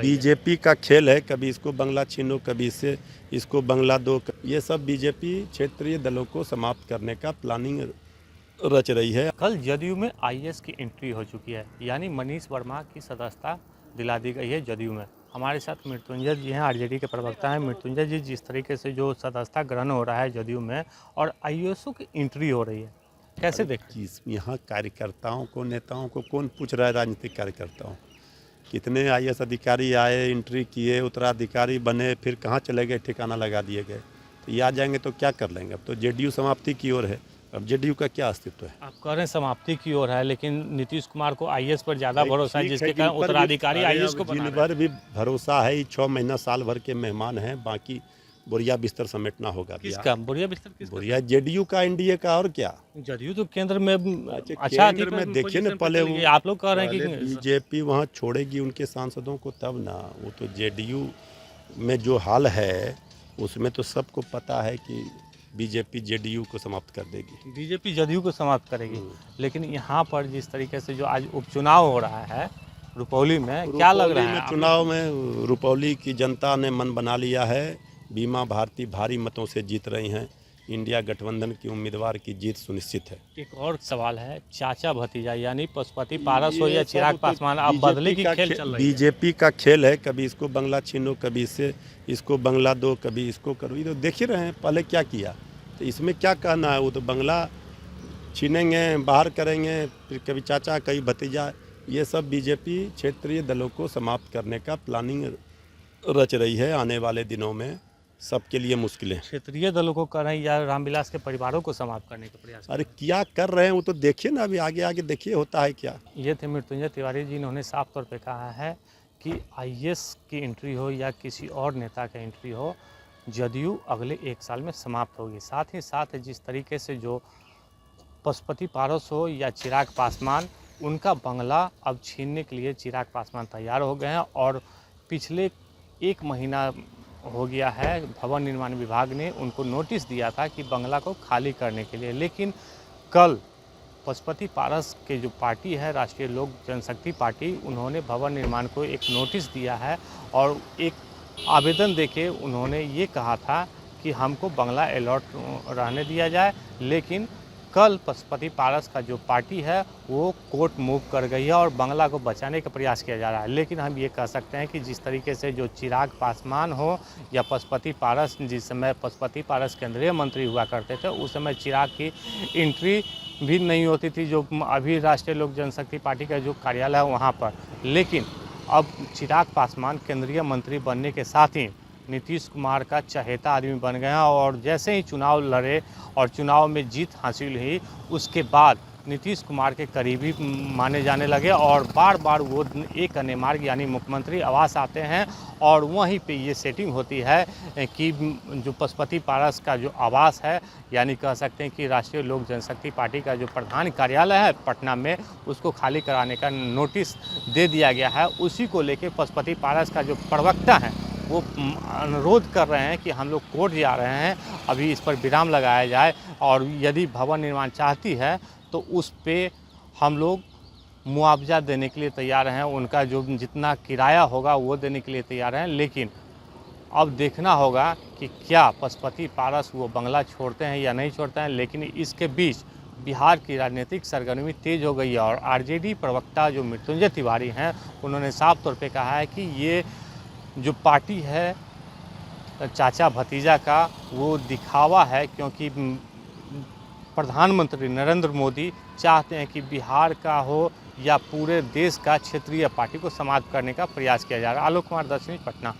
रही है। बीजेपी का खेल है, कभी इसको बंगला छीनो, कभी इसको बंगला दो। ये सब बीजेपी क्षेत्रीय दलों को समाप्त करने का प्लानिंग रच रही है। कल जदयू में आईएएस की एंट्री हो चुकी है, यानी मनीष वर्मा की सदस्यता दिला दी गई है जदयू में। हमारे साथ मृत्युंजय जी हैं, आरजेडी के प्रवक्ता हैं। मृत्युंजय जी, जिस तरीके से जो सदस्यता ग्रहण हो रहा है जदयू में और आईएएसओ की एंट्री हो रही है, कैसे देखते हैं? यहाँ कार्यकर्ताओं को, नेताओं को कौन पूछ रहा है? राजनीतिक कार्यकर्ताओं, कितने आईएएस अधिकारी आए, एंट्री किए, उत्तराधिकारी बने, फिर कहाँ चले गए, ठिकाना लगा दिए गए। तो ये आ जाएंगे तो क्या कर लेंगे? अब तो जेडीयू समाप्ति की ओर है, अब जेडीयू का क्या अस्तित्व है? आप कह रहे हैं समाप्ति की ओर है, लेकिन नीतीश कुमार को आईएएस पर ज़्यादा भरोसा है, जिसके कारण उत्तराधिकारी आईएएस को बना जिन रहे हैं। पर भी भरोसा है, 6 महीना साल भर के मेहमान हैं, बाकी बोरिया बिस्तर समेटना होगा। किसका बोरिया बिस्तर? किसका? बोरिया जेडीयू का, एनडीए का, और क्या? जदयू तो केंद्र में अच्छा केंद्र में देखिए ना, पहले वो आप लोग कह रहे हैं कि बीजेपी वहाँ छोड़ेगी उनके सांसदों को, तब ना। वो तो जेडीयू में जो हाल है उसमें तो सबको पता है कि बीजेपी जेडीयू को समाप्त कर देगी। बीजेपी जदयू को समाप्त करेगी, लेकिन यहाँ पर जिस तरीके से जो आज उपचुनाव हो रहा है रुपौली में, क्या लग रहा है? चुनाव में रुपौली की जनता ने मन बना लिया है। बीमा भारती भारी मतों से जीत रही हैं। इंडिया गठबंधन की उम्मीदवार की जीत सुनिश्चित है। एक और सवाल है, चाचा भतीजा यानी पशुपति पारस हो या चिराग पासवान, अब बदले की खेल चल रही है। बीजेपी का खेल है, कभी इसको बंगला छीनो, कभी इसको बंगला दो, कभी इसको करो। ये तो देख ही रहे हैं पहले क्या किया, तो इसमें क्या कहना है? वो तो बंगला छीनेंगे, बाहर करेंगे, फिर कभी चाचा, कभी भतीजा। ये सब बीजेपी क्षेत्रीय दलों को समाप्त करने का प्लानिंग रच रही है। आने वाले दिनों में सबके लिए मुश्किलें। क्षेत्रीय दलों को कर रहे हैं या रामविलास के परिवारों को समाप्त करने का प्रयास? अरे क्या कर रहे हैं वो तो देखिए ना, अभी आगे आगे देखिए होता है क्या। ये थे मृत्युंजय तिवारी जी, इन्होंने साफ तौर पे कहा है कि आईएएस की एंट्री हो या किसी और नेता का एंट्री हो, जदयू अगले 1 साल में समाप्त होगी। साथ ही साथ जिस तरीके से जो पशुपति पारस हो या चिराग पासवान, उनका बंगला अब छीनने के लिए चिराग पासवान तैयार हो गए हैं और पिछले 1 महीना हो गया है भवन निर्माण विभाग ने उनको नोटिस दिया था कि बंगला को खाली करने के लिए। लेकिन कल पशुपति पारस के जो पार्टी है, राष्ट्रीय लोक जनशक्ति पार्टी, उन्होंने भवन निर्माण को एक नोटिस दिया है और एक आवेदन देके उन्होंने ये कहा था कि हमको बंगला अलॉट रहने दिया जाए। लेकिन कल पशुपति पारस का जो पार्टी है वो कोर्ट मूव कर गई है और बंगला को बचाने का प्रयास किया जा रहा है। लेकिन हम ये कह सकते हैं कि जिस तरीके से जो चिराग पासवान हो या पशुपति पारस, जिस समय पशुपति पारस केंद्रीय मंत्री हुआ करते थे, उस समय चिराग की एंट्री भी नहीं होती थी, जो अभी राष्ट्रीय लोक जनशक्ति पार्टी का जो कार्यालय है वहाँ पर। लेकिन अब चिराग पासवान केंद्रीय मंत्री बनने के साथ ही नीतीश कुमार का चहेता आदमी बन गया और जैसे ही चुनाव लड़े और चुनाव में जीत हासिल हुई, उसके बाद नीतीश कुमार के करीबी माने जाने लगे और बार बार वो एक अन्य मार्ग यानी मुख्यमंत्री आवास आते हैं और वहीं पे ये सेटिंग होती है कि जो पशुपति पारस का जो आवास है, यानी कह सकते हैं कि राष्ट्रीय लोक जनशक्ति पार्टी का जो प्रधान कार्यालय है पटना में, उसको खाली कराने का नोटिस दे दिया गया है। उसी को लेके पशुपति पारस का जो प्रवक्ता है वो अनुरोध कर रहे हैं कि हम लोग कोर्ट जा रहे हैं, अभी इस पर विराम लगाया जाए और यदि भवन निर्माण चाहती है तो उस पे हम लोग मुआवजा देने के लिए तैयार हैं, उनका जो जितना किराया होगा वो देने के लिए तैयार हैं। लेकिन अब देखना होगा कि क्या पशुपति पारस वो बंगला छोड़ते हैं या नहीं छोड़ते हैं। लेकिन इसके बीच बिहार की राजनीतिक सरगर्मी तेज हो गई है और आरजेडी प्रवक्ता जो मृत्युंजय तिवारी हैं, उन्होंने साफ तौर पे कहा है कि ये जो पार्टी है चाचा भतीजा का, वो दिखावा है, क्योंकि प्रधानमंत्री नरेंद्र मोदी चाहते हैं कि बिहार का हो या पूरे देश का क्षेत्रीय पार्टी को समाप्त करने का प्रयास किया जा रहा है। आलोक कुमार, 10 न्यूज़, पटना।